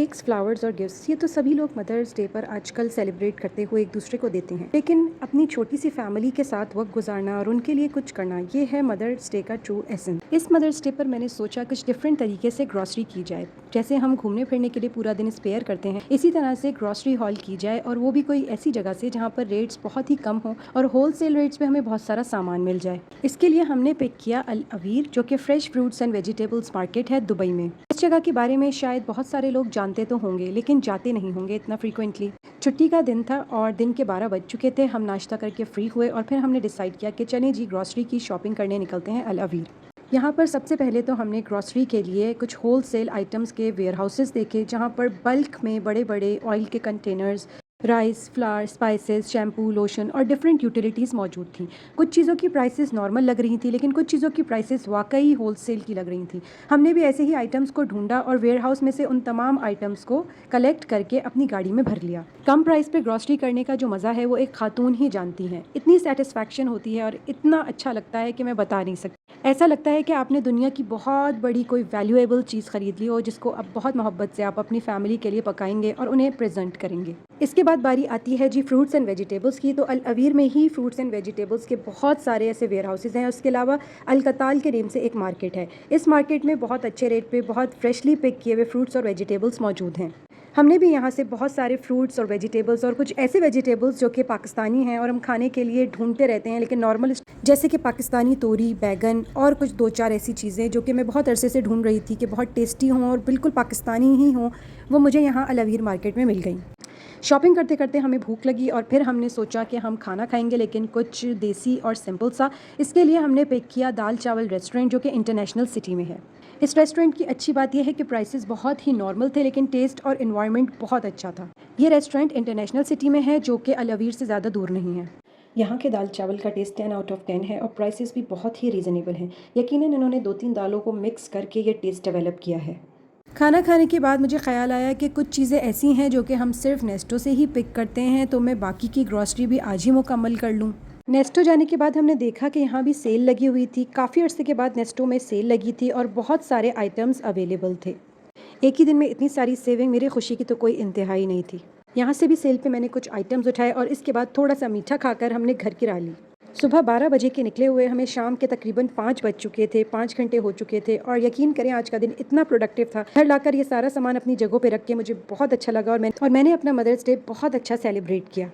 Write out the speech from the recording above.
Cakes, flowers और gifts ये तो सभी लोग मदर्स डे पर आजकल सेलिब्रेट करते हुए एक दूसरे को देते हैं, लेकिन अपनी छोटी सी फैमिली के साथ वक्त गुजारना और उनके लिए कुछ करना, ये है मदर्स डे का ट्रू एसेंस। इस मदर्स डे पर मैंने सोचा कुछ डिफरेंट तरीके से ग्रॉसरी की जाए। जैसे हम घूमने फिरने के लिए पूरा दिन स्पेयर करते हैं, इसी तरह से ग्रॉसरी हॉल की जाए, और वो भी कोई ऐसी जगह से जहाँ पर रेट्स बहुत ही कम हो और होलसेल रेट्स पे हमें बहुत सारा सामान मिल जाए। इसके लिए हमने पिक किया अल अवीर, जो कि fresh fruits and vegetables market है दुबई में। इस जगह के बारे में शायद बहुत सारे लोग जानते तो होंगे, लेकिन जाते नहीं होंगे इतना फ्रीक्वेंटली। छुट्टी का दिन था और दिन के 12 बज चुके थे। हम नाश्ता करके फ्री हुए और फिर हमने डिसाइड किया कि चलें जी ग्रॉसरी की शॉपिंग करने निकलते हैं अल अवीर। यहाँ पर सबसे पहले तो हमने ग्रॉसरी के लिए कुछ होल सेल आइटम्स के वेयर हाउसेस देखे, जहाँ पर बल्क में बड़े बड़े ऑयल के containers, rice, flower, spices, shampoo, lotion और डिफरेंट यूटिलिटीज़ मौजूद थी। कुछ चीज़ों की प्राइसेस नॉर्मल लग रही थी, लेकिन कुछ चीज़ों की प्राइसेस वाकई होलसेल की लग रही थी। हमने भी ऐसे ही आइटम्स को ढूंढा और वेयर हाउस में से उन तमाम आइटम्स को कलेक्ट करके अपनी गाड़ी में भर लिया। कम प्राइस पे ग्रॉसरी करने का जो मज़ा है वो एक खातून ही जानती है। इतनी सेटिस्फैक्शन होती है और इतना अच्छा लगता है कि मैं बता नहीं सकती। ऐसा लगता है कि आपने दुनिया की बहुत बड़ी कोई वैल्यूएबल चीज़ खरीद ली हो, जिसको अब बहुत मोहब्बत से आप अपनी फैमिली के लिए पकाएंगे और उन्हें प्रेजेंट करेंगे। इसके बाद बारी आती है जी फ्रूट्स एंड वेजिटेबल्स की। तो अल अवीर में ही फ्रूट्स एंड वेजिटेबल्स के बहुत सारे ऐसे वेयर हाउसेज हैं। उसके अलावा अल कताल के नेम से एक मार्केट है। इस मार्केट में बहुत अच्छे रेट पे बहुत फ्रेशली पिक किए हुए फ्रूट्स और वेजिटेबल्स मौजूद हैं। हमने भी यहाँ से बहुत सारे फ्रूट्स और वेजिटेबल्स और कुछ ऐसे वेजिटेबल्स जो कि पाकिस्तानी हैं और हम खाने के लिए ढूंढते रहते हैं, लेकिन नॉर्मल जैसे कि पाकिस्तानी तोरी, बैगन और कुछ दो चार ऐसी चीज़ें जो कि मैं बहुत अरसे से ढूंढ रही थी कि बहुत टेस्टी हों और बिल्कुल पाकिस्तानी ही हों, वो मुझे यहाँ अल अवीर मार्केट में मिल गई। शॉपिंग करते करते हमें भूख लगी और फिर हमने सोचा कि हम खाना खाएंगे, लेकिन कुछ देसी और सिंपल सा। इसके लिए हमने पिक किया दाल चावल रेस्टोरेंट, जो कि इंटरनेशनल सिटी में है। इस रेस्टोरेंट की अच्छी बात यह है कि प्राइसेस बहुत ही नॉर्मल थे, लेकिन टेस्ट और इन्वायरमेंट बहुत अच्छा था। ये रेस्टोरेंट इंटरनेशनल सिटी में है, जो कि अल अवीर से ज़्यादा दूर नहीं है। यहाँ के दाल चावल का टेस्ट 10 आउट ऑफ 10 है और प्राइसेस भी बहुत ही रीज़नेबल हैं। यकीनन इन्होंने 2-3 दालों को मिक्स करके ये टेस्ट डेवलप किया है। खाना खाने के बाद मुझे ख्याल आया कि कुछ चीज़ें ऐसी हैं जो कि हम सिर्फ नेस्टो से ही पिक करते हैं, तो मैं बाकी की ग्रॉसरी भी आज ही मुकम्मल कर लूँ। नेस्टो जाने के बाद हमने देखा कि यहाँ भी सेल लगी हुई थी। काफ़ी अर्से के बाद नेस्टो में सेल लगी थी और बहुत सारे आइटम्स अवेलेबल थे। एक ही दिन में इतनी सारी सेविंग, मेरी खुशी की तो कोई इंतहा ही नहीं थी। यहाँ से भी सेल पे मैंने कुछ आइटम्स उठाए और इसके बाद थोड़ा सा मीठा खाकर हमने घर की राह ली। सुबह 12 बजे के निकले हुए हमें शाम के तकरीबन 5 बज चुके थे। 5 घंटे हो चुके थे और यकीन करें आज का दिन इतना प्रोडक्टिव था। घर लाकर ये सारा सामान अपनी जगहों पे रख के मुझे बहुत अच्छा लगा और मैंने अपना मदर्स डे बहुत अच्छा सेलिब्रेट किया।